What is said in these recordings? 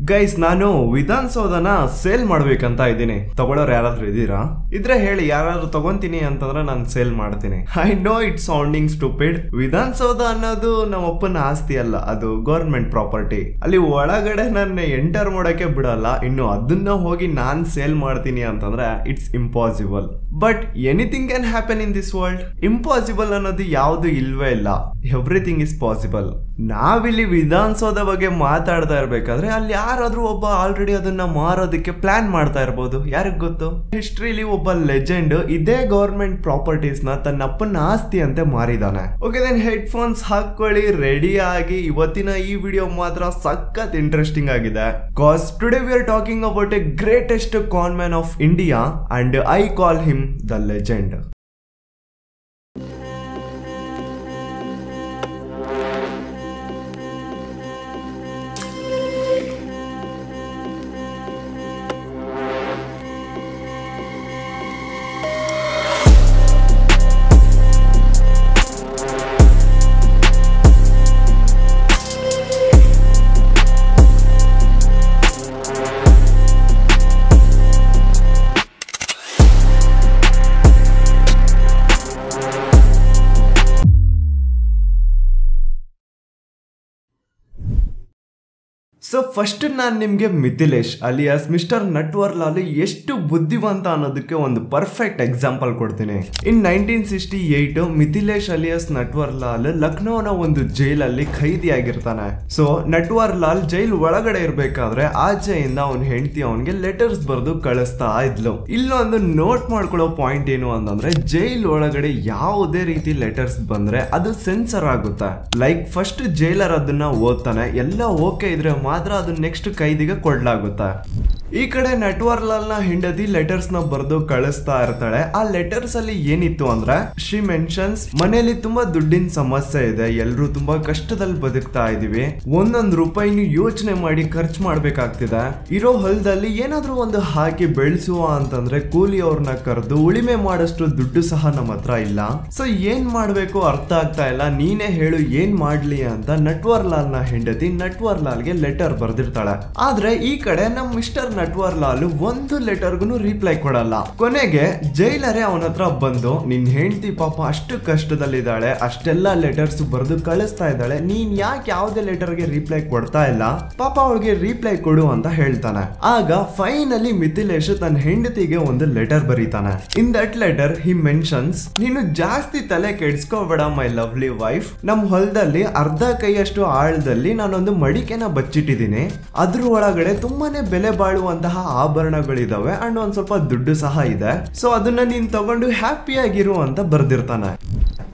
Guys, ನಾನು ವಿಧಾನಸೌಧನ sale ಮಾಡ್ಬೇಕಂತ ಇದ್ದೀನಿ. ತಗೊಳ್ಳೋರು ಯಾರಾದ್ರೂ ಇದೀರಾ? ಇದ್ರೆ ಹೇಳಿ, ಯಾರಾದ್ರೂ ತಗೊಂತೀನಿ ಅಂತಂದ್ರೆ ನಾನು ಸೇಲ್ ಮಾಡ್ತೀನಿ. I know it sounding stupid. Vidhana Soudha ಅನ್ನೋದು ನಮ್ಮ ಅಪ್ಪನ ಆಸ್ತಿ ಅಲ್ಲ, ಅದು ಗವರ್ಮೆಂಟ್ ಪ್ರಾಪರ್ಟಿ. ಅಲ್ಲಿ ಒಳಗಡೆ ನನ್ನ ಎಂಟರ್ ಮಾಡೋಕೆ ಬಿಡಲ್ಲ. ಇನ್ನು ಅದನ್ನ ಹೋಗಿ ನಾನ್ ಸೇಲ್ ಮಾಡ್ತೀನಿ ಅಂತಂದ್ರೆ it's impossible. But anything can happen in this world. Impossible ಅನ್ನೋದು ಯಾವುದು ಇಲ್ವೇ ಇಲ್ಲ. Everything is possible. ನಾವಿಲ್ಲಿ ವಿಧಾನಸೌಧ ಬಗ್ಗೆ ಮಾತಾಡ್ತಾ ಇರ್ಬೇಕಾದ್ರೆ ಅಲ್ಲಿ ಯಾರಾದ್ರೂ ಒಬ್ಬ ಆಲ್ರೆಡಿ ಅದನ್ನ ಮಾರೋದಕ್ಕೆ ಪ್ಲಾನ್ ಮಾಡ್ತಾ ಇರ್ಬೋದು. ಯಾರಿಗ್ ಗೊತ್ತು? ಹಿಸ್ಟ್ರಿಲಿ ಒಬ್ಬ ಲೆಜೆಂಡ್ ಇದೇ ಗವರ್ಮೆಂಟ್ ಪ್ರಾಪರ್ಟೀಸ್ ನ ತನ್ನ ಅಪ್ಪನ ಆಸ್ತಿ ಅಂತೆ ಮಾರಿದಾನೆ. ಓಕೆ, ದೆನ್ ಹೆಡ್ಫೋನ್ಸ್ ಹಾಕೊಳ್ಳಿ, ರೆಡಿ ಆಗಿ. ಇವತ್ತಿನ ಈ ವಿಡಿಯೋ ಮಾತ್ರ ಸಖತ್ ಇಂಟ್ರೆಸ್ಟಿಂಗ್ ಆಗಿದೆ. ಕಾಸ್ today we are talking about A greatest corn man of India and I call him the legend. So first ನಾನು ನಿಮಗೆ ಮಿಥಿಲೇಶ್ ಅಲಿಯಾಸ್ ಮಿಸ್ಟರ್ ನಟ್ವರ್ಲಾಲ್ ಎಷ್ಟು ಬುದ್ಧಿವಂತ ಅನ್ನೋದಕ್ಕೆ ಒಂದು ಪರ್ಫೆಕ್ಟ್ ಎಕ್ಸಾಂಪಲ್ ಕೊಡ್ತೀನಿ. ಇನ್ 1968 ಮಿಥಿಲೇಶ್ ಅಲಿಯಾಸ್ ನಟ್ವರ್ಲಾಲ್ ಲಕ್ನೋನ ಒಂದು ಜೈಲಲ್ಲಿ ಖೈದಿಯಾಗಿರ್ತಾನೆ. ಸೊ ನಟ್ವರ್ಲಾಲ್ ಜೈಲ್ ಒಳಗಡೆ ಇರ್ಬೇಕಾದ್ರೆ ಆಚೆಯಿಂದ ಅವನ ಹೆಂಡತಿ ಅವನಿಗೆ ಲೆಟರ್ಸ್ ಬರೆದು ಕಳಿಸ್ತಾ ಇದ್ಲು. ಇಲ್ಲೊಂದು ನೋಟ್ ಮಾಡ್ಕೊಳ್ಳೋ ಪಾಯಿಂಟ್ ಏನು ಅಂತಂದ್ರೆ, ಜೈಲ್ ಒಳಗಡೆ ಯಾವುದೇ ರೀತಿ ಲೆಟರ್ಸ್ ಬಂದ್ರೆ ಅದು ಸೆನ್ಸರ್ ಆಗುತ್ತೆ. ಲೈಕ್ ಫಸ್ಟ್ ಜೈಲರ್ ಅದನ್ನ ಓದ್ತಾನೆ, ಎಲ್ಲ ಓಕೆ ಇದ್ರೆ ಮಾತ್ರ ಅದು ನೆಕ್ಸ್ಟ್ ಕೈದಿಗೆ ಕೊಡ್ಲಾಗುತ್ತೆ. ಈ ಕಡೆ ನಟ್ವರ್ಲಾಲ್ ನ ಹೆಂಡತಿ ಲೆಟರ್ಸ್ ನ ಬರೆದು ಕಳಿಸ್ತಾ ಇರ್ತಾಳೆ. ಆ ಲೆಟರ್ಸ್ ಅಲ್ಲಿ ಏನಿತ್ತು ಅಂದ್ರೆ, ಶಿ ಮೆನ್ಷನ್ಸ್ ಮನೆಯಲ್ಲಿ ತುಂಬಾ ದುಡ್ಡಿನ ಸಮಸ್ಯೆ ಇದೆ, ಎಲ್ರು ತುಂಬಾ ಕಷ್ಟದಲ್ಲಿ ಬದುಕ್ತಾ ಇದೀವಿ, ಒಂದೊಂದು ರೂಪಾಯಿನೂ ಯೋಚನೆ ಮಾಡಿ ಖರ್ಚು ಮಾಡ್ಬೇಕಾಗ್ತಿದೆ, ಇರೋ ಹೊಲದಲ್ಲಿ ಏನಾದ್ರೂ ಒಂದು ಹಾಕಿ ಬೆಳೆಸುವ ಅಂತಂದ್ರೆ ಕೂಲಿ ಅವ್ರನ್ನ ಕರೆದು ಉಳಿಮೆ ಮಾಡಷ್ಟು ದುಡ್ಡು ಸಹ ನಮ್ಮ ಹತ್ರ ಇಲ್ಲ. ಸೊ ಏನ್ ಮಾಡ್ಬೇಕು ಅರ್ಥ ಆಗ್ತಾ ಇಲ್ಲ, ನೀನೇ ಹೇಳು ಏನ್ ಮಾಡ್ಲಿ ಅಂತ ನಟ್ವರ್ಲಾಲ್ ನ ಹೆಂಡತಿ ನಟ್ವರ್ಲಾಲ್ಗೆ ಲೆಟರ್ ಬರ್ದಿರ್ತಾಳೆ. ಆದ್ರೆ ಈ ಕಡೆ ನಮ್ ಮಿಸ್ಟರ್ ನಟ್ವರ್ಲಾಲ್ ಒಂದು ಲೆಟರ್ಗೂ ರಿಪ್ಲೈ ಕೊಡಲ್ಲ. ಕೊನೆಗೆ ಜೈಲರೇ ಅವನ ಹತ್ರ ಬಂದು, ನಿನ್ ಹೆಂಡತಿ ಪಾಪ ಅಷ್ಟು ಕಷ್ಟದಲ್ಲಿದ್ದಾಳೆ, ಅಷ್ಟೆಲ್ಲಾ ಲೆಟರ್ಸ್ ಬರೆದು ಕಳಿಸ್ತಾ ಇದ್ದಾಳೆ, ನೀನ್ ಯಾಕೆ ಯಾವ್ದೇ ಲೆಟರ್ಗೆ ರಿಪ್ಲೈ ಕೊಡ್ತಾ ಇಲ್ಲ, ಪಾಪ ಅವಳಿಗೆ ರಿಪ್ಲೈ ಕೊಡು ಅಂತ ಹೇಳ್ತಾನೆ. ಆಗ ಫೈನಲಿ ಮಿಥಿಲೇಶ್ ತನ್ನ ಹೆಂಡತಿಗೆ ಒಂದು ಲೆಟರ್ ಬರೀತಾನೆ. In that letter he mentions, ನೀನು ಜಾಸ್ತಿ ತಲೆ ಕೆಡಿಸ್ಕೋಬೇಡ ಮೈ ಲವ್ಲಿ ವೈಫ್, ನಮ್ ಹೊಲದಲ್ಲಿ ಅರ್ಧ ಕೈಯಷ್ಟು ಆಳದಲ್ಲಿ ನಾನೊಂದು ಮಡಿಕೆನ ಬಚ್ಚಿಟ್ಟಿದ್ದೀನಿ, ಅದ್ರ ಒಳಗಡೆ ತುಂಬಾನೇ ಬೆಲೆ ಬಾಳುವಂತಹ ಆಭರಣಗಳಿದಾವೆ ಅಂಡ್ ಒಂದ್ ಸ್ವಲ್ಪ ದುಡ್ಡು ಸಹ ಇದೆ, ಸೊ ಅದನ್ನ ನೀನ್ ತಗೊಂಡು ಹ್ಯಾಪಿ ಆಗಿರು ಅಂತ ಬರ್ದಿರ್ತಾನೆ.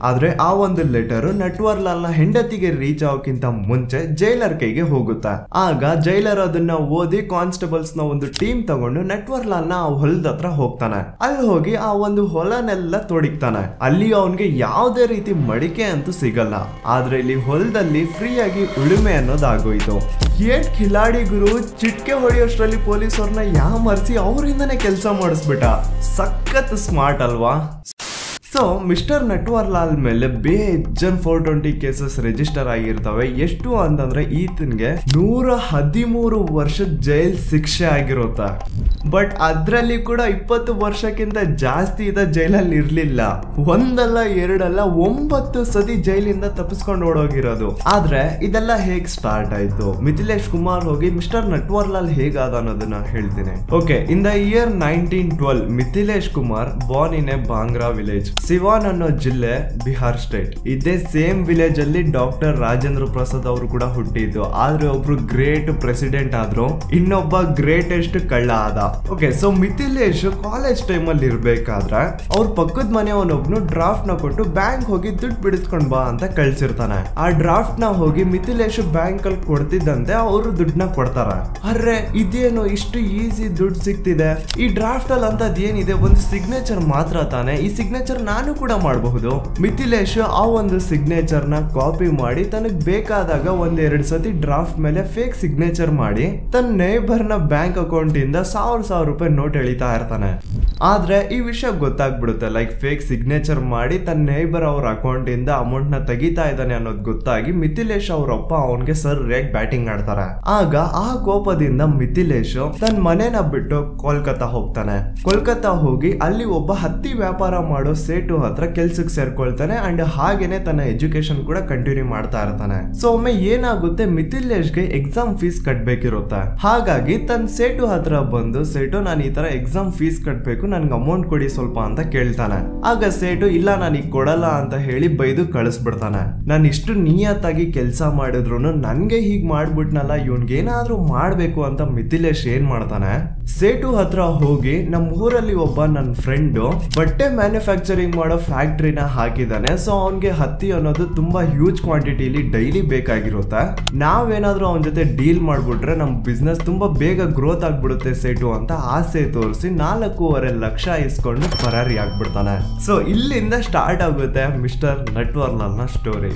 ಆದ್ರೆ ಆ ಒಂದು ಲೆಟರ್ ನಟ್ವರ್ಲಾಲ್ ನ ಹೆಂಡತಿಗೆ ರೀಚ್ ಆಗೋಕ್ಕಿಂತ ಮುಂಚೆ ಜೈಲರ್ ಕೈಗೆ ಹೋಗುತ್ತೆ. ಆಗ ಜೈಲರ್ ಅದನ್ನ ಓದಿ ಕಾನ್ಸ್ಟೇಬಲ್ಸ್ ನ ಒಂದು ಟೀಮ್ ತಗೊಂಡು ನಟ್ವರ್ಲಾಲ್ ನ ಹೊಲದ ಹತ್ರ ಹೋಗ್ತಾನೆ. ಅಲ್ಲಿ ಹೋಗಿ ಆ ಒಂದು ಹೊಲನೆಲ್ಲ ತೋಡಿಕ್ತಾನೆ. ಅಲ್ಲಿ ಅವನ್ಗೆ ಯಾವುದೇ ರೀತಿ ಮಡಿಕೆ ಅಂತೂ ಸಿಗಲ್ಲ. ಆದ್ರೆ ಇಲ್ಲಿ ಹೊಲದಲ್ಲಿ ಫ್ರೀ ಆಗಿ ಉಳುಮೆ ಅನ್ನೋದಾಗೋಯ್ತು. ಏಟ್ ಖಿಲಾಡಿ ಗುರು, ಚಿಟ್ಕೆ ಹೊಡೆಯೋಷ್ಟ್ರಲ್ಲಿ ಪೊಲೀಸ್ ಅವ್ರನ್ನ ಯಾಮರ್ಸಿ ಅವರಿಂದನೇ ಕೆಲಸ ಮಾಡಿಸ್ಬಿಟ್ಟ. ಸಖತ್ ಸ್ಮಾರ್ಟ್ ಅಲ್ವಾ? ಸೊ ಮಿಸ್ಟರ್ ನಟ್ವರ್ಲಾಲ್ ಮೇಲೆ ಬೇಜನ್ 420 ಕೇಸಸ್ ರಿಜಿಸ್ಟರ್ ಆಗಿರ್ತವೆ. ಎಷ್ಟು ಅಂತಂದ್ರೆ ಈತನ್ಗೆ 113 ವರ್ಷ ಜೈಲ್ ಶಿಕ್ಷೆ ಆಗಿರುತ್ತೆ. ಬಟ್ ಅದ್ರಲ್ಲಿ ಕೂಡ 20 ವರ್ಷಕ್ಕಿಂತ ಜಾಸ್ತಿ ಇದ ಜೈಲಲ್ಲಿ ಇರ್ಲಿಲ್ಲ. ಒಂದಲ್ಲ ಎರಡಲ್ಲ 9 ಸತಿ ಜೈಲಿಂದ ತಪ್ಪಿಸ್ಕೊಂಡು ಓಡೋಗಿರೋದು. ಆದ್ರೆ ಇದೆಲ್ಲ ಹೇಗ್ ಸ್ಟಾರ್ಟ್ ಆಯ್ತು, ಮಿಥಿಲೇಶ್ ಕುಮಾರ್ ಹೋಗಿ ಮಿಸ್ಟರ್ ನಟ್ವರ್ಲಾಲ್ ಹೇಗಾದ ಅನ್ನೋದನ್ನ ಹೇಳ್ತೀನಿ. Okay, in the year 1912 Mithilesh Kumar born in a Bangra village, Siwan ಅನ್ನೋ ಜಿಲ್ಲೆ, ಬಿಹಾರ್ ಸ್ಟೇಟ್. ಇದೇ ಸೇಮ್ ವಿಲೇಜ್ ಅಲ್ಲಿ ಡಾಕ್ಟರ್ ರಾಜೇಂದ್ರ ಪ್ರಸಾದ್ ಅವರು ಕೂಡ ಹುಟ್ಟಿದ್ದು. ಆದ್ರೆ ಒಬ್ರು ಗ್ರೇಟ್ ಪ್ರೆಸಿಡೆಂಟ್ ಆದ್ರು, ಇನ್ನೊಬ್ಬ ಗ್ರೇಟೆಸ್ಟ್ ಕಳ್ಳ ಆದ. Okay, so Mithilesh college time ಅಲ್ಲಿ ಇರ್ಬೇಕಾದ್ರೆ ಅವ್ರ ಪಕ್ಕದ ಮನೆಯವನೊಬ್ನು ಡ್ರಾಫ್ಟ್ ನ ಕೊಟ್ಟು ಬ್ಯಾಂಕ್ ಹೋಗಿ ದುಡ್ಡು ಬಿಡಿಸ್ಕೊಂಡ್ ಬಾ ಅಂತ ಕಳ್ಸಿರ್ತಾನೆ. ಆ ಡ್ರಾಫ್ಟ್ ನ ಹೋಗಿ ಮಿಥಿಲೇಶ್ ಬ್ಯಾಂಕ್ ಅಲ್ಲಿ ಕೊಡ್ತಿದ್ದಂತೆ ಅವರು ದುಡ್ಡನ್ನ ಕೊಡ್ತಾರ. ಅರ್ರೆ ಇದೇನು ಇಷ್ಟು ಈಸಿ ದುಡ್ಡು ಸಿಗ್ತಿದೆ, ಈ ಡ್ರಾಫ್ಟ್ ಅಲ್ಲಿ ಅಂತ ಏನಿದೆ, ಒಂದು ಸಿಗ್ನೇಚರ್ ಮಾತ್ರ ತಾನೆ, ಈ ಸಿಗ್ನೇಚರ್ ನಾನು ಕೂಡ ಮಾಡಬಹುದು. ಮಿಥಿಲೇಶ್ ಆ ಒಂದು ಸಿಗ್ನೇಚರ್ ನ ಕಾಪಿ ಮಾಡಿ ತನಗ್ ಬೇಕಾದಾಗ ಒಂದೆರಡು ಸತಿ ಡ್ರಾಫ್ಟ್ ಮೇಲೆ ಫೇಕ್ ಸಿಗ್ನೇಚರ್ ಮಾಡಿ ತನ್ನ ನೇಬರ್ ನ ಬ್ಯಾಂಕ್ ಅಕೌಂಟ್ ಇಂದ 1000 ರೂಪಾಯಿ ನೋಟ್ ಎಳಿತಾ ಇರ್ತಾನೆ. ಆದ್ರೆ ಈ ವಿಷಯ ಗೊತ್ತಾಗ್ಬಿಡುತ್ತೆ, ಲೈಕ್ ಫೇಕ್ ಸಿಗ್ನೇಚರ್ ಮಾಡಿ ತನ್ನ ನೇಬರ್ ಅವ್ರ ಅಕೌಂಟ್ ಇಂದ ಅಮೌಂಟ್ ನ ತೆಗಿತಾ ಇದ್ದಾನೆ ಅನ್ನೋದು ಗೊತ್ತಾಗಿ ಮಿಥಿಲೇಶ್ ಅವರಪ್ಪ ಅವನ್ಗೆ ಸರಿಯಾಗಿ ಬ್ಯಾಟಿಂಗ್ ಆಡ್ತಾರೆ. ಆಗ ಆ ಕೋಪದಿಂದ ಮಿಥಿಲೇಶ್ ತನ್ನ ಮನೆನ ಬಿಟ್ಟು ಕೋಲ್ಕತ್ತಾ ಹೋಗ್ತಾನೆ. ಕೋಲ್ಕತ್ತಾ ಹೋಗಿ ಅಲ್ಲಿ ಒಬ್ಬ ಹತ್ತಿ ವ್ಯಾಪಾರ ಮಾಡೋ ಸೇಟು ಹತ್ರ ಕೆಲ್ಸಕ್ಕೆ ಸೇರ್ಕೊಳ್ತಾನೆ ಅಂಡ್ ಹಾಗೇನೆ ತನ್ನ ಎಜುಕೇಶನ್ ಕೂಡ ಕಂಟಿನ್ಯೂ ಮಾಡ್ತಾ ಇರ್ತಾನೆ. ಸೊ ಒಮ್ಮೆ ಏನಾಗುತ್ತೆ, ಮಿಥಿಲೇಶ್ಗೆ ಎಕ್ಸಾಮ್ ಫೀಸ್ ಕಟ್ಬೇಕಿರುತ್ತೆ. ಹಾಗಾಗಿ ತನ್ನ ಸೇಟು ಹತ್ರ ಬಂದು, ಸೇಟು ನಾನು ಈ ತರ ಎಕ್ಸಾಮ್ ಫೀಸ್ ಕಟ್ಬೇಕು, ನನ್ಗೆ ಅಮೌಂಟ್ ಕೊಡಿ ಸ್ವಲ್ಪ ಅಂತ ಕೇಳ್ತಾನೆ. ಆಗ ಸೇಟು ಇಲ್ಲ ನಾನೀಗ ಕೊಡಲ್ಲ ಅಂತ ಹೇಳಿ ಬೈದು ಕಳಿಸ್ಬಿಡ್ತಾನೆ. ನಾನು ಇಷ್ಟು ನಿಯತ್ತಾಗಿ ಕೆಲಸ ಮಾಡಿದ್ರು ನನ್ಗೆ ಹೀಗ್ ಮಾಡ್ಬಿಟ್ನಲ್ಲ, ಇವನ್ಗೇನಾದ್ರೂ ಮಾಡ್ಬೇಕು ಅಂತ ಮಿಥಿಲೇಶ್ ಏನ್ ಮಾಡ್ತಾನೆ, ಸೇಟು ಹತ್ರ ಹೋಗಿ ನಮ್ಮ ಊರಲ್ಲಿ ಒಬ್ಬ ನನ್ನ ಫ್ರೆಂಡ್ ಬಟ್ಟೆ ಮ್ಯಾನುಫ್ಯಾಕ್ಚರಿಂಗ್ ಮಾಡೋ ಫ್ಯಾಕ್ಟ್ರಿನ ಹಾಕಿದ್ದಾನೆ. ಸೊ ಅವನ್ಗೆ ಹತ್ತಿ ಅನ್ನೋದು ತುಂಬಾ ಹ್ಯೂಜ್ ಕ್ವಾಂಟಿಟಿಲಿ ಡೈಲಿ ಬೇಕಾಗಿರುತ್ತೆ. ನಾವೇನಾದ್ರೂ ಅವನ ಜೊತೆ ಡೀಲ್ ಮಾಡ್ಬಿಟ್ರೆ ನಮ್ ಬಿಸ್ನೆಸ್ ತುಂಬಾ ಬೇಗ ಗ್ರೋತ್ ಆಗ್ಬಿಡುತ್ತೆ ಸೇಟು ಅಂತ ಆಸೆ ತೋರಿಸಿ 4.5 ಲಕ್ಷ ಇಸ್ಕೊಂಡು ಫರಾರಿ ಆಗ್ಬಿಡ್ತಾನೆ. ಸೊ ಇಲ್ಲಿಂದ ಸ್ಟಾರ್ಟ್ ಆಗುತ್ತೆ ಮಿಸ್ಟರ್ ನಟ್ವರ್ಲಾಲ್ ನ ಸ್ಟೋರಿ.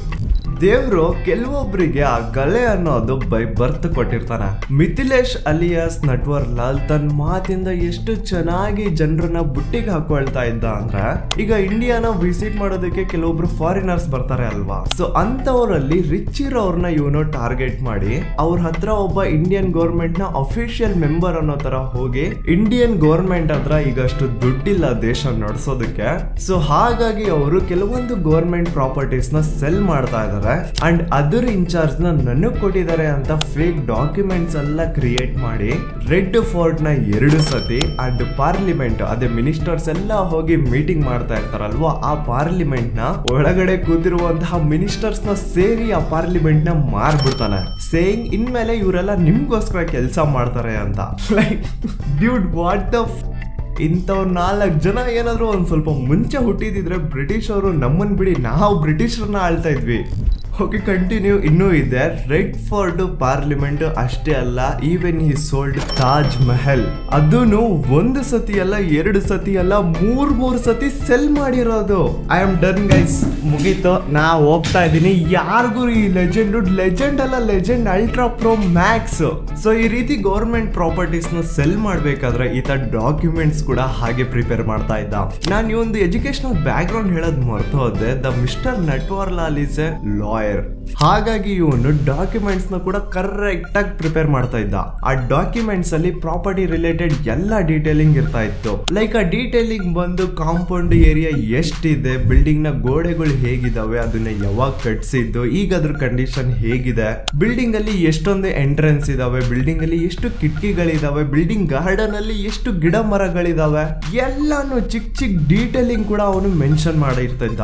ದೇವ್ರು ಕೆಲವೊಬ್ಬರಿಗೆ ಆ ಗಲೆ ಅನ್ನೋದು ಬೈ ಬರ್ತ್ ಕೊಟ್ಟಿರ್ತಾನೆ. ಮಿಥಿಲೇಶ್ ಅಲಿಯಾಸ್ ನಟ್ವರ್ಲಾಲ್ ತನ್ನ ಮಾತಿಂದ ಎಷ್ಟು ಚೆನ್ನಾಗಿ ಜನರನ್ನ ಬುಟ್ಟಿಗೆ ಹಾಕೊಳ್ತಾ ಇದ್ದ ಅಂದ್ರೆ, ಈಗ ಇಂಡಿಯಾನ ವಿಸಿಟ್ ಮಾಡೋದಕ್ಕೆ ಕೆಲವೊಬ್ರು ಫಾರಿನರ್ಸ್ ಬರ್ತಾರೆ ಅಲ್ವಾ. ಸೊ ಅಂತವರಲ್ಲಿ ರಿಚ್ ಇರೋರ್ನ ಇವನು ಟಾರ್ಗೆಟ್ ಮಾಡಿ ಅವ್ರ ಹತ್ರ ಒಬ್ಬ ಇಂಡಿಯನ್ ಗೌರ್ಮೆಂಟ್ ನ ಅಫಿಷಿಯಲ್ ಮೆಂಬರ್ ಅನ್ನೋ ತರ ಹೋಗಿ, ಇಂಡಿಯನ್ ಗೌರ್ಮೆಂಟ್ ಹತ್ರ ಈಗ ಅಷ್ಟು ದುಡ್ಡಿಲ್ಲ ದೇಶ ನಡೆಸೋದಕ್ಕೆ. ಸೊ ಹಾಗಾಗಿ ಅವರು ಕೆಲವೊಂದು ಗೌರ್ಮೆಂಟ್ ಪ್ರಾಪರ್ಟೀಸ್ ನ ಸೆಲ್ ಮಾಡ್ತಾ ಇದಾರೆ ಅಂಡ್ ಅದರ ಇನ್ಚಾರ್ಜ್ ನ ನನಗ್ ಕೊಟ್ಟಿದ್ದಾರೆ ಅಂತ ಫೇಕ್ ಡಾಕ್ಯುಮೆಂಟ್ಸ್ ಎಲ್ಲ ಕ್ರಿಯೇಟ್ ಮಾಡಿ ರೆಡ್ ಫೋರ್ಟ್ ನ 2 ಸತಿ ಅಂಡ್ ಪಾರ್ಲಿಮೆಂಟ್ ಅದೇ ಮಿನಿಸ್ಟರ್ಸ್ ಎಲ್ಲ ಹೋಗಿ ಮೀಟಿಂಗ್ ಮಾಡ್ತಾ ಇರ್ತಾರಲ್ವಾ, ಆ ಪಾರ್ಲಿಮೆಂಟ್ ನ ಒಳಗಡೆ ಕೂತಿರುವಂತಹ ಮಿನಿಸ್ಟರ್ಸ್ ನ ಸೇರಿ ಆ ಪಾರ್ಲಿಮೆಂಟ್ ನ ಮಾರ್ಬಿಡ್ತಾನೆ, ಸೇಯಿಂಗ್ ಇನ್ಮೇಲೆ ಇವರೆಲ್ಲ ನಿಮ್ಗೋಸ್ಕರ ಕೆಲಸ ಮಾಡ್ತಾರೆ ಅಂತ. ಲೈಕ್ ಡ್ಯೂಡ್ ವಾಟ್ ದ ಇಂಥವ್ 4 ಜನ ಏನಾದ್ರು ಒಂದ್ ಸ್ವಲ್ಪ ಮುಂಚೆ ಹುಟ್ಟಿದಿದ್ರೆ ಬ್ರಿಟಿಷ್ ಅವರು ನಮ್ಮನ್ ಬಿಡಿ ನಾವು ಬ್ರಿಟಿಷರ್ನ ಆಳ್ತಾ ಇದ್ವಿ. Okay continue. ಇನ್ನೂ ಇದೆ ರೆಡ್ ಫೋರ್ಟ್ ಪಾರ್ಲಿಮೆಂಟ್ ಅಷ್ಟೇ ಅಲ್ಲ, even he sold Taj Mahal. ಅದನ್ನು 1 ಸತಿ ಅಲ್ಲ 2 ಸತಿ ಅಲ್ಲ 3 ಸತಿ ಸೆಲ್ ಮಾಡಿರೋದು. ಐ ಆಮ್ ಡನ್ ಗೈಸ್, ಮುಗೀತು, ನಾ ಹೋಗ್ತಾ ಇದ್ದೀನಿ. ಯಾರಿಗೂ ಈ ಲೆಜೆಂಡ್ ಅಲ್ಲ, legend ultra pro Max. So ಈ ರೀತಿ ಗೌರ್ಮೆಂಟ್ ಪ್ರಾಪರ್ಟೀಸ್ ನ ಸೆಲ್ ಮಾಡ್ಬೇಕಾದ್ರೆ ಈ ತರ ಡಾಕ್ಯುಮೆಂಟ್ಸ್ ಕೂಡ ಹಾಗೆ ಪ್ರಿಪೇರ್ ಮಾಡ್ತಾ ಇದ್ದ. ನಾನು ಈ ಒಂದು ಎಜುಕೇಶನಲ್ ಬ್ಯಾಕ್ ಗ್ರೌಂಡ್ ಹೇಳೋದು ಮರ್ತು ಹೋದೆ. The mister Natwarlal is A lawyer. ಹಾಗಾಗಿ ಇವನು ಡಾಕ್ಯುಮೆಂಟ್ಸ್ ನ ಕೂಡ ಕರೆಕ್ಟ್ ಆಗಿ ಪ್ರಿಪೇರ್ ಮಾಡ್ತಾ ಇದ್ದ. ಆ ಡಾಕ್ಯುಮೆಂಟ್ಸ್ ಅಲ್ಲಿ ಪ್ರಾಪರ್ಟಿ ರಿಲೇಟೆಡ್ ಎಲ್ಲ ಡೀಟೇಲಿಂಗ್ ಇರ್ತಾ ಇತ್ತು. ಲೈಕ್ ಆ ಡೀಟೇಲಿಂಗ್ ಬಂದು ಕಾಂಪೌಂಡ್ ಏರಿಯಾ ಎಷ್ಟಿದೆ, ಬಿಲ್ಡಿಂಗ್ ನ ಗೋಡೆಗಳು ಹೇಗಿದಾವೆ, ಅದನ್ನ ಯಾವಾಗ ಕಟ್ಸಿದ್ದು, ಈಗ ಅದ್ರ ಕಂಡೀಷನ್ ಹೇಗಿದೆ, ಬಿಲ್ಡಿಂಗ್ ಅಲ್ಲಿ ಎಷ್ಟೊಂದು ಎಂಟ್ರೆನ್ಸ್ ಇದಾವೆ, ಬಿಲ್ಡಿಂಗ್ ಅಲ್ಲಿ ಎಷ್ಟು ಕಿಟಕಿಗಳಿದಾವೆ, ಬಿಲ್ಡಿಂಗ್ ಗಾರ್ಡನ್ ಅಲ್ಲಿ ಎಷ್ಟು ಗಿಡ ಮರಗಳಿದಾವೆ, ಎಲ್ಲಾನು ಚಿಕ್ಕ ಡೀಟೇಲಿಂಗ್ ಕೂಡ ಅವನು ಮೆನ್ಷನ್ ಮಾಡಿರ್ತಿದ್ದ.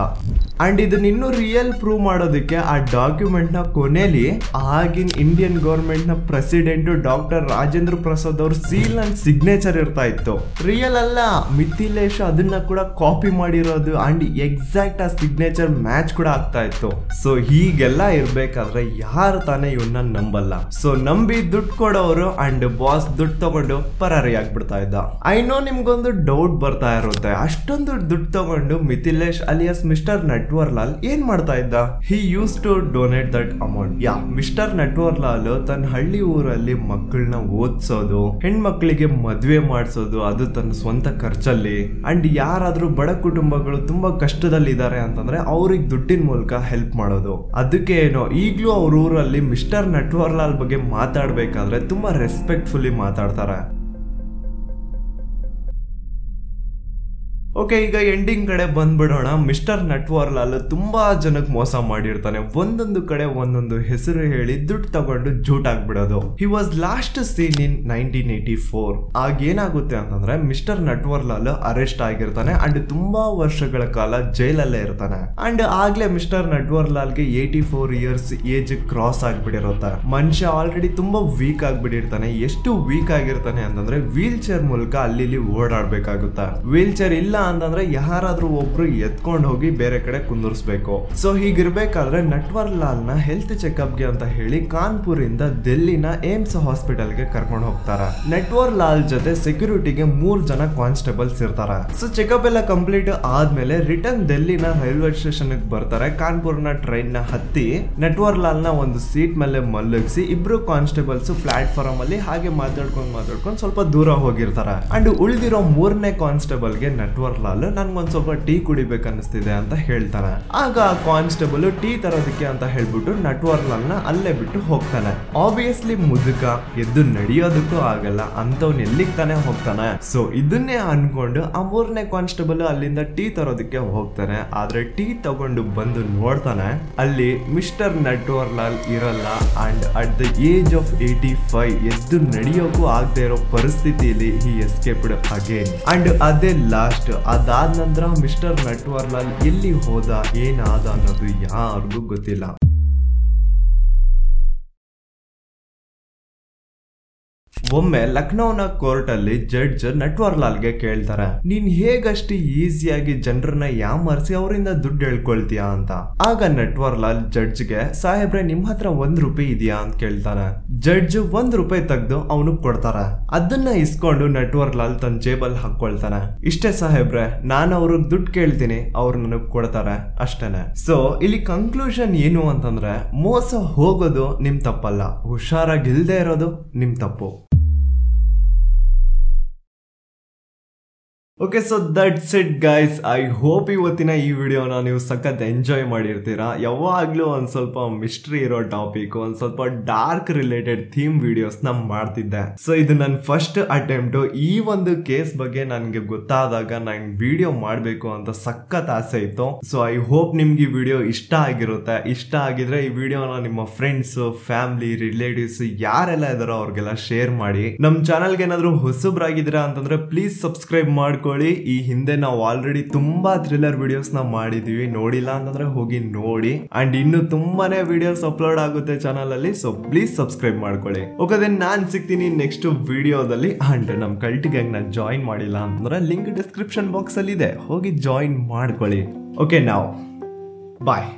ಅಂಡ್ ಇದನ್ನ ಇನ್ನೂ ರಿಯಲ್ ಪ್ರೂವ್ ಮಾಡೋದಕ್ಕೆ ಆ ಡಾಕ್ಯುಮೆಂಟ್ ನ ಕೊನೆಯಲ್ಲಿ ಆಗಿನ ಇಂಡಿಯನ್ ಗವರ್ಮೆಂಟ್ ನ ಪ್ರೆಸಿಡೆಂಟ್ ಡಾಕ್ಟರ್ ರಾಜೇಂದ್ರ ಪ್ರಸಾದ್ ಅವ್ರ ಸೀಲ್ ಅಂಡ್ ಸಿಗ್ನೇಚರ್ ಇರ್ತಾ ಇತ್ತು. ರಿಯಲ್ ಅಲ್ಲ, ಮಿಥಿಲೇಶ್ ಅದನ್ನ ಕೂಡ ಕಾಪಿ ಮಾಡಿರೋದು ಅಂಡ್ ಎಕ್ಸಾಕ್ಟ್ ಆ ಸಿಗ್ನೇಚರ್ ಮ್ಯಾಚ್ ಕೂಡ ಆಗ್ತಾ ಇತ್ತು. ಸೊ ಹೀಗೆಲ್ಲ ಇರ್ಬೇಕಾದ್ರೆ ಯಾರು ತಾನೇ ಇವನ್ನ ನಂಬಲ್ಲ. ಸೊ ನಂಬಿ ದುಡ್ಡು ಕೊಡೋರು ಅಂಡ್ ಬಾಸ್ ದುಡ್ಡು ತಗೊಂಡು ಪರಾರಿ ಆಗ್ಬಿಡ್ತಾ ಇದ್ದ. ಐ ನೋ ನಿಮ್ಗೊಂದು ಡೌಟ್ ಬರ್ತಾ ಇರುತ್ತೆ, ಅಷ್ಟೊಂದು ದುಡ್ಡು ತಗೊಂಡು ಮಿಥಿಲೇಶ್ ಅಲಿಯಾಸ್ ಮಿಸ್ಟರ್ ನಟ್ವರ್ಲಾಲ್ ಏನ್ ಮಾಡ್ತಾ ಇದ್ದ? He used to donate that amount. Yeah, mister Natwarlal ತನ್ನ ಹಳ್ಳಿ ಊರಲ್ಲಿ ಮಕ್ಕಳನ್ನ ಓದಿಸೋದು, ಹೆಣ್ಮಕ್ಳಿಗೆ ಮದ್ವೆ ಮಾಡಿಸೋದು, ಅದು ತನ್ನ ಸ್ವಂತ ಖರ್ಚಲ್ಲಿ. ಅಂಡ್ ಯಾರಾದ್ರೂ ಬಡ ಕುಟುಂಬಗಳು ತುಂಬಾ ಕಷ್ಟದಲ್ಲಿ ಇದ್ದಾರೆ ಅಂತಂದ್ರೆ ಅವ್ರಿಗೆ ದುಡ್ಡಿನ ಮೂಲಕ ಹೆಲ್ಪ್ ಮಾಡೋದು. ಅದಕ್ಕೆ ಏನೋ ಈಗ್ಲೂ ಅವ್ರ ಊರಲ್ಲಿ ಮಿಸ್ಟರ್ ನಟ್ವರ್ಲಾಲ್ ಬಗ್ಗೆ ಮಾತಾಡ್ಬೇಕಾದ್ರೆ ತುಂಬಾ ರೆಸ್ಪೆಕ್ಟ್ಫುಲಿ ಮಾತಾಡ್ತಾರೆ. ಓಕೆ, ಈಗ ಎಂಡಿಂಗ್ ಕಡೆ ಬಂದ್ಬಿಡೋಣ. ಮಿಸ್ಟರ್ ನಟ್ವರ್ಲಾಲ್ ತುಂಬಾ ಜನಕ್ಕೆ ಮೋಸ ಮಾಡಿರ್ತಾನೆ. ಒಂದೊಂದು ಕಡೆ ಒಂದೊಂದು ಹೆಸರು ಹೇಳಿ ದುಡ್ಡು ತಗೊಂಡು ಜೂಟ್ ಆಗ್ಬಿಡೋದು. He was last seen in 1984. ಆಗ ಏನಾಗುತ್ತೆ ಅಂತಂದ್ರೆ ಮಿಸ್ಟರ್ ನಟ್ವರ್ಲಾಲ್ ಅರೆಸ್ಟ್ ಆಗಿರ್ತಾನೆ ಅಂಡ್ ತುಂಬಾ ವರ್ಷಗಳ ಕಾಲ ಜೈಲಲ್ಲೇ ಇರ್ತಾನೆ. ಅಂಡ್ ಆಗ್ಲೇ ಮಿಸ್ಟರ್ ನಟ್ವರ್ಲಾಲ್ಗೆ 84 ಇಯರ್ಸ್ ಏಜ್ ಕ್ರಾಸ್ ಆಗ್ಬಿಟ್ಟಿರುತ್ತೆ. ಮನುಷ್ಯ ಆಲ್ರೆಡಿ ತುಂಬಾ ವೀಕ್ ಆಗ್ಬಿಟ್ಟಿರ್ತಾನೆ. ಎಷ್ಟು ವೀಕ್ ಆಗಿರ್ತಾನೆ ಅಂತಂದ್ರೆ ವೀಲ್ ಚೇರ್ ಮೂಲಕ ಅಲ್ಲಿ ಓಡಾಡ್ಬೇಕಾಗುತ್ತೆ. ವೀಲ್ ಚೇರ್ ಇಲ್ಲ ಅಂತಂದ್ರೆ ಯಾರಾದ್ರೂ ಒಬ್ರು ಎತ್ಕೊಂಡು ಹೋಗಿ ಬೇರೆ ಕಡೆ ಕುಂದರ್ಸ್ಬೇಕು. ಸೊ ಹೀಗಿರ್ಬೇಕಾದ್ರೆ ನಟ್ವರ್ ಲಾಲ್ ನ ಹೆಲ್ತ್ ಚೆಕ್ಅಪ್ ಗೆ ಅಂತ ಹೇಳಿ ಕಾನ್ಪುರ್ ಇಂದ ಡೆಲ್ಲಿನ ಏಮ್ಸ್ ಹಾಸ್ಪಿಟಲ್ ಗೆ ಕರ್ಕೊಂಡು ಹೋಗ್ತಾರ. ನಟ್ವರ್ ಲಾಲ್ ಜೊತೆ ಸೆಕ್ಯೂರಿಟಿಗೆ 3 ಜನ ಕಾನ್ಸ್ಟೇಬಲ್ಸ್ ಇರ್ತಾರ. ಸೊ ಚೆಕ್ಅಪ್ ಎಲ್ಲ ಕಂಪ್ಲೀಟ್ ಆದ್ಮೇಲೆ ರಿಟರ್ನ್ ಡೆಲ್ಲಿನ ರೈಲ್ವೆ ಸ್ಟೇಷನ್ ಬರ್ತಾರೆ. ಕಾನ್ಪುರ್ ನ ಟ್ರೈನ್ ನ ಹತ್ತಿ ನಟ್ವರ್ ಲಾಲ್ ನ ಒಂದು ಸೀಟ್ ಮೇಲೆ ಮಲಗಿಸಿ ಇಬ್ರು ಕಾನ್ಸ್ಟೇಬಲ್ಸ್ ಪ್ಲಾಟ್ಫಾರ್ಮ್ ಅಲ್ಲಿ ಹಾಗೆ ಮಾತಾಡ್ಕೊಂಡು ಸ್ವಲ್ಪ ದೂರ ಹೋಗಿರ್ತಾರ. ಅಂಡ್ ಉಳಿದಿರೋ 3ನೇ ಕಾನ್ಸ್ಟೇಬಲ್ ಗೆ ನಟ್ವರ್ ಲಾಲ್ ನನ್ಗೊಂದ್ ಸ್ವಲ್ಪ ಟೀ ಕುಡಿಬೇಕನ್ನಿಸ್ತಿದೆ ಅಂತ ಹೇಳ್ತಾನೆ. ಆಗ ಕಾನ್ಸ್ಟೇಬಲ್ ಟೀ ತರೋದಕ್ಕೆ ಅಂತ ಹೇಳ್ಬಿಟ್ಟು ನಟ್ವರ್ ಲಾಲ್ ನ ಅಲ್ಲೇ ಬಿಟ್ಟು ಹೋಗ್ತಾನೆ. ಆಬ್ವಿಯಸ್ಲಿ ಮುದುಕ ಎದ್ದು ನಡೆಯೋದಕ್ಕೂ ಆಗಲ್ಲ, ಅಂತವ್ನ ಎಲ್ಲಿಗೆ ತಾನೇ ಹೋಗ್ತಾನೆ. ಸೊ ಇದನ್ನೇ ಅನ್ಕೊಂಡು ಆ 3ನೇ ಕಾನ್ಸ್ಟೇಬಲ್ ಅಲ್ಲಿಂದ ಟೀ ತರೋದಕ್ಕೆ ಹೋಗ್ತಾನೆ. ಆದ್ರೆ ಟೀ ತಗೊಂಡು ಬಂದು ನೋಡ್ತಾನೆ, ಅಲ್ಲಿ ಮಿಸ್ಟರ್ ನಟ್ವರ್ ಲಾಲ್ ಇರಲ್ಲ. And at the age of 85 ಎದ್ದು ನಡೆಯೋಕ್ಕೂ ಆಗದೆ ಇರೋ ಪರಿಸ್ಥಿತಿಯಲ್ಲಿ ಹಿ ಎಸ್ಕೇಪ್ಡ್ ಅಗೇನ್. ಅಂಡ್ ಅದೇ ಲಾಸ್ಟ್. ಅದಾದ ನಂತರ ಮಿಸ್ಟರ್ ನಟ್ವರ್ ಲಾಲ್ ಎಲ್ಲಿ ಹೋದ, ಏನಾದ ಅನ್ನೋದು ಯಾರಿಗೂ ಗೊತ್ತಿಲ್ಲ. ಒಮ್ಮೆ ಲಕ್ನೋನ ಕೋರ್ಟ್ ಅಲ್ಲಿ ಜಡ್ಜ್ ನಟ್ವರ್ ಲಾಲ್ಗೆ ಕೇಳ್ತಾರೆ, ನೀನ್ ಹೇಗಷ್ಟು ಈಸಿಯಾಗಿ ಜನರನ್ನ ಯಾಮರ್ಸಿ ಅವರಿಂದ ದುಡ್ಡು ಹೇಳ್ಕೊಳ್ತೀಯಾ ಅಂತ. ಆಗ ನಟ್ವರ್ ಲಾಲ್ ಜಡ್ಜ್ಗೆ, ಸಾಹೇಬ್ರೆ ನಿಮ್ ಹತ್ರ ₹1 ಇದೆಯಾ ಅಂತ ಕೇಳ್ತಾನೆ. ಜಡ್ಜ್ ₹1 ತೆಗೆದು ಅವನು ಕೊಡ್ತಾರ. ಅದನ್ನ ಇಸ್ಕೊಂಡು ನಟ್ವರ್ ಲಾಲ್ ತನ್ನ ಜೇಬಲ್ ಹಾಕೊಳ್ತಾನೆ. ಇಷ್ಟೇ ಸಾಹೇಬ್ರೆ, ನಾನು ಅವ್ರಿಗೆ ದುಡ್ಡು ಕೇಳ್ತೀನಿ, ಅವ್ರು ನನಗ್ ಕೊಡ್ತಾರೆ, ಅಷ್ಟೇನೆ. ಸೊ ಇಲ್ಲಿ ಕನ್ಕ್ಲೂಷನ್ ಏನು ಅಂತಂದ್ರೆ, ಮೋಸ ಹೋಗೋದು ನಿಮ್ ತಪ್ಪಲ್ಲ, ಹುಷಾರಾಗಿಲ್ದೇ ಇರೋದು ನಿಮ್ ತಪ್ಪು. Okay, so that's it guys. I hope ಇವತ್ತಿನ ಈ ವಿಡಿಯೋನ ನೀವು ಸಖತ್ ಎಂಜಾಯ್ ಮಾಡಿರ್ತೀರಾ. ಯಾವಾಗ್ಲೂ ಒಂದ್ ಸ್ವಲ್ಪ ಮಿಸ್ಟ್ರಿ ಇರೋ ಟಾಪಿಕ್, ಒಂದ್ ಸ್ವಲ್ಪ ಡಾರ್ಕ್ ರಿಲೇಟೆಡ್ ಥೀಮ್ ವಿಡಿಯೋಸ್ ನ ಮಾಡ್ತಿದ್ದೆ. ಸೊ ಇದು ನನ್ನ ಫಸ್ಟ್ ಅಟೆಂಪ್ಟ್. ಈ ಒಂದು ಕೇಸ್ ಬಗ್ಗೆ ನನ್ಗೆ ಗೊತ್ತಾದಾಗ ನಂಗೆ ವಿಡಿಯೋ ಮಾಡ್ಬೇಕು ಅಂತ ಸಖತ್ ಆಸೆ ಇತ್ತು. ಸೊ ಐ ಹೋಪ್ ನಿಮ್ಗೆ ಈ ವಿಡಿಯೋ ಇಷ್ಟ ಆಗಿರುತ್ತೆ. ಇಷ್ಟ ಆಗಿದ್ರೆ ಈ ವಿಡಿಯೋನ ನಿಮ್ಮ ಫ್ರೆಂಡ್ಸ್, ಫ್ಯಾಮಿಲಿ, ರಿಲೇಟಿವ್ಸ್ ಯಾರೆಲ್ಲ ಇದಾರೋ ಅವ್ರಿಗೆಲ್ಲ ಶೇರ್ ಮಾಡಿ. ನಮ್ ಚಾನಲ್ಗೆ ಏನಾದ್ರು ಹೊಸಬ್ರಾಗಿದ್ದೀರಾ ಅಂತಂದ್ರೆ ಪ್ಲೀಸ್ ಸಬ್ಸ್ಕ್ರೈಬ್ ಮಾಡ್ಕೊಳ್ಳಿ. ಈ ಹಿಂದೆ ನಾವು ಆಲ್ರೆಡಿ ತುಂಬಾ ಥ್ರಿಲ್ಲರ್ ವಿಡಿಯೋಸ್ ನ ಮಾಡಿದೀವಿ, ನೋಡಿಲ್ಲ ಅಂತಂದ್ರೆ ಹೋಗಿ ನೋಡಿ. ಅಂಡ್ ಇನ್ನು ತುಂಬಾನೇ ವಿಡಿಯೋಸ್ ಅಪ್ಲೋಡ್ ಆಗುತ್ತೆ ಚಾನಲ್ ಅಲ್ಲಿ. ಸೊ ಪ್ಲೀಸ್ ಸಬ್ಸ್ಕ್ರೈಬ್ ಮಾಡ್ಕೊಳ್ಳಿ. ಓಕೆ, ನಾನ್ ಸಿಗ್ತೀನಿ ನೆಕ್ಸ್ಟ್ ವಿಡಿಯೋದಲ್ಲಿ. ಅಂಡ್ ನಮ್ ಕಲ್ಟ್ ಗ್ಯಾಂಗ್ ನ ಜಾಯಿನ್ ಮಾಡಿಲ್ಲ ಅಂತಂದ್ರೆ ಲಿಂಕ್ ಡಿಸ್ಕ್ರಿಪ್ಷನ್ ಬಾಕ್ಸ್ ಅಲ್ಲಿ ಇದೆ, ಹೋಗಿ ಜಾಯಿನ್ ಮಾಡ್ಕೊಳ್ಳಿ. ಓಕೆ, ನಾವು ಬಾಯ್.